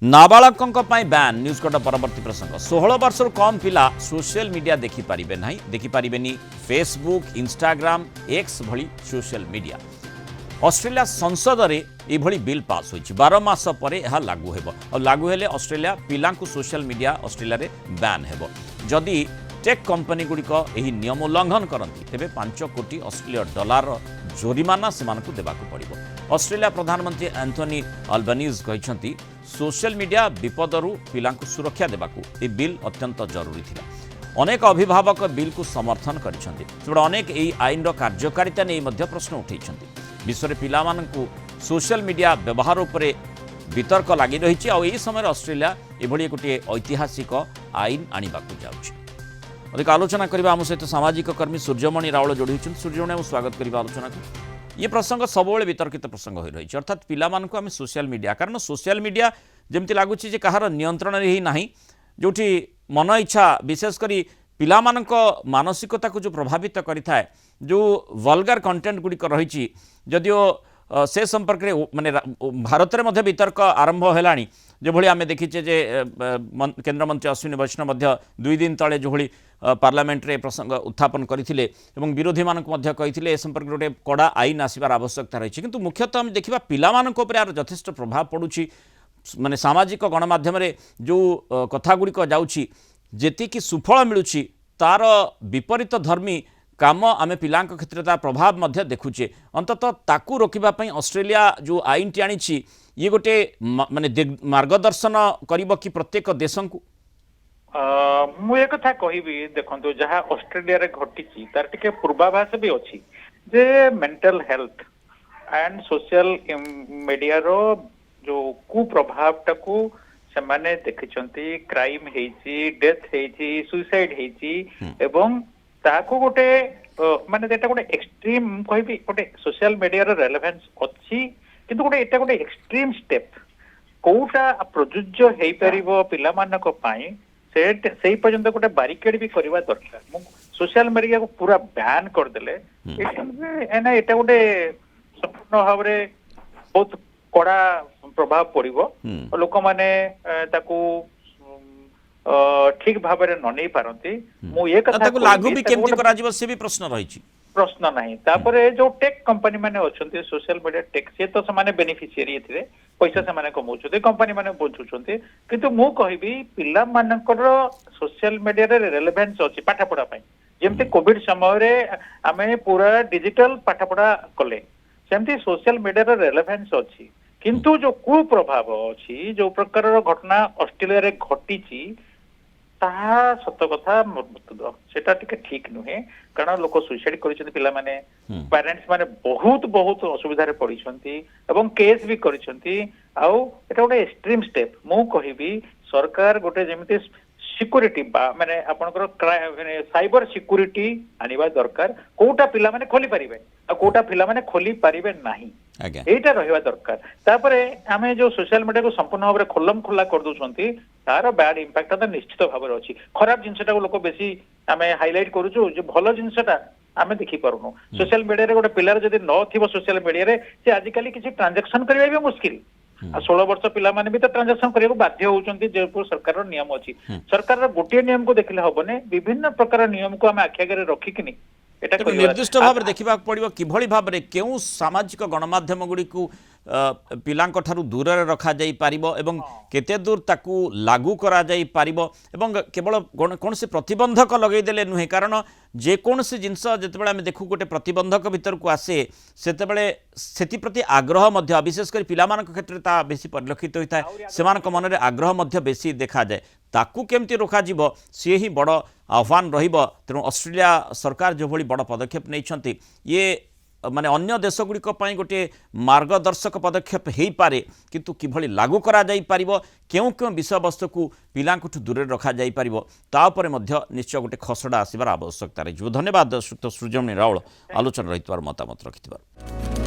नाबालकों ban news code परवर्ती प्रसंग 16 वर्ष कम पिला सोशल मीडिया देखिपारे ना देखिपारे फेसबुक इंस्टाग्राम एक्स भली सोशल मीडिया। ऑस्ट्रेलिया संसद में यह बिल पास हो 12 मास पर यह लागू हेब और लागू हेले ऑस्ट्रेलिया पिला social media Australia Ray Ban हेब। जदि टेक कंपनी गुड़िक यह नियम उल्लंघन करती तेज 5 कोटी ऑस्ट्रेलिया डॉलर जोरिमाना से देवाक पड़ो। ऑस्ट्रेलिया प्रधानमंत्री एंथनी अल्बनीज कहते सोशल मीडिया विपदरू पिला सुरक्षा देवाक यह बिल अत्यंत जरूरी था। अनेक अभिभावक बिल को समर्थन कर अनेक यही आईन कार्यकारिता नहीं प्रश्न उठे। विश्व में पिला सोशल मीडिया व्यवहार उपरे वितर्क लगी रही और यही समय ऑस्ट्रेलिया यह गोटे ऐतिहासिक आईन आने जाऊँगी। अधिक आलोचना करने आम सहित सामाजिक कर्मी सूर्यमणि रावल जोड़ी सूर्यमणि स्वागत करवा आलोचना को। ये प्रसंग सब वितर्कित प्रसंग हो रही है अर्थात पिला आम सोशल मीडिया कारण सोशल मीडिया जमती लगुच कहार नियंत्रण ही ना जो मन इच्छा विशेषकर पिला मानसिकता को जो प्रभावित करें जो वल्गार कंटेंट गुड़िक रही जदिओ से संपर्क में माने भारत में वितर्क आरंभ है जो भाई आम देखीचे जे केन्द्रमंत्री अश्विनी वैष्णव 2 दिन तले जो भाई पार्लियामेंट रे प्रसंग उत्थापन करथिले एवं विरोधी मानक मध्य कहिथिले ए संपर्क गोटे कड़ा आईन आसबार आवश्यकता रही किंतु मुख्यतः हम देखिबा पिला मानक ऊपर यार यथेष्ट प्रभाव पड़ुछि माने सामाजिक गणमाध्यम रे जो कथा गुड़िक जाउछि जेतिकी सुफल मिलुछि तार विपरीत धर्मी काम आम पिला क्षेत्र तार प्रभाव मध्य देखुचे। अंततः ताकू रोकिबा पई ऑस्ट्रेलिया जो आईन टी आनिछि ये गोटे माने मार्गदर्शन करिबो कि प्रत्येक देश को मु एक कथा कहबी देखंतु जहाँ ऑस्ट्रेलिया रे घटिची तार टिके पूर्वाभास भी अछि जे mental health and social media रो जो कुप्रभाव टाकू से माने देखिचंती क्राइम हेची डेथ हेची सुसाइड हेची एवं ताकू गोटे माने एटा गोटे एक्सट्रीम कहबी गोटे सोशल मीडिया रो रेलेवेंस अछि किंतु गोटे एटा गोटे एक्सट्रीम स्टेप कोटा प्रযোज्य हेई परिबो पिला मानक पाई से पर्यंत गोटे बारिकेड भी करवा दरकार। सोशल मीडिया को पूरा बैन करदेले एटा गोटे संपूर्ण भाव में बहुत कड़ा प्रभाव पड़ो लोक मैंने ठीक भाव में न नहीं पारती लागू भी केमती करा जीव से भी प्रश्न रही प्रश्न नहीं तापरे जो टेक कंपनी माने अच्छे सोशल मीडिया टेक सी तो से बेनिफिशियरी थे पैसा से कमाउछन्ते कंपनी माने बुझुछन्ते किंतु मु कहबी पिला मानकर सोशल मीडिया रे रेलेवेंस अछि पाठ पढ़ा पई जेमते कोविड समय रे आमे पूरा डिजिटल पाठ पढ़ा कले सेमती सोशल मीडिया रे रेलेवेंस अछि किंतु जो कुप्रभाव अछि जो प्रकार घटना ऑस्ट्रेलिया रे घटिची ताहा सत कथा सेटा टिके ठीक नुहे कारण लोक सुसाइड करिसथि पिला माने पेरेंट्स माने बहुत बहुत असुविधा रे पड़िसथि एवं केस भी करिसथि आउ एटा गोटे एक्सट्रीम स्टेप मु कहिबी सरकार गोटे जेमिति सिक्योरिटी माने आपनकर साइबर सिक्योरिटी आनिबा दरकार कोटा पिला माने खोली परिबे आ कोटा पिला माने खोली परिबे नाही एटा रहिबा दरकार तापरे आमे जो सोशल मीडिया को संपूर्ण भाव में खोलम खोला कर दोछंती तार बैड इंपैक्ट तो निश्चित भाव में अच्छी खराब जिनटा को लोक बेसी आमे हाइलाइट करूछु जो भलो जिनटा आमे देखि पारुनु सोशल मीडिया रे गोटे पिलार जदी न थिबो सोशल मीडिया रे से आजिकली किसी ट्रांजैक्शन करबा भी मुश्किल आ 16 वर्ष पिला माने भी तो ट्रांजैक्शन करबा बाध्य होउचंती जे सरकार नियम अछि सरकार गोटे नियम को देखले हबने विभिन्न प्रकार नियम को आमे आखि आगे रखी किनी निर्दिष्ट भाव में देखा पड़ो कि भाव में क्यों सामाजिक गणमाध्यम गुड़ी को पिला दूर रखा जाई पारिबो एवं केते दूर ताकू लागू करा जाई पारिबो एवं केवल कौन से प्रतिबंधक लगेदेले नुहे कारण जेकोसी जिनस जिते आम देखू गोटे प्रतिबंधक भीतर को आसे से प्रति आग्रह मध्य विशेषकर पिला क्षेत्र में बेसी परिलक्षित होता है से मन में आग्रह बेसी देखा जाए ताकू केमती रोका जीव सी ही बड़ आह्वान रहिबो। तेणु ऑस्ट्रेलिया सरकार जो भली बड़ पदक्षेप नहीं ये माने अन्य देशगुड़िक गोटे मार्गदर्शक पदक्षेप हो पारे किंतु किभली लागू करा जाई पारिबो केउं केउं विषय वस्तु को पिलांकठु दूर रखा जाई पारिबो ता उपरे मध्य निश्चय गोटे खसड़ा आसबार आवश्यकता रही। धन्यवाद श्रीयुक्त सूर्यमणि रावल आलोचना रही मतामत रखिथिबार।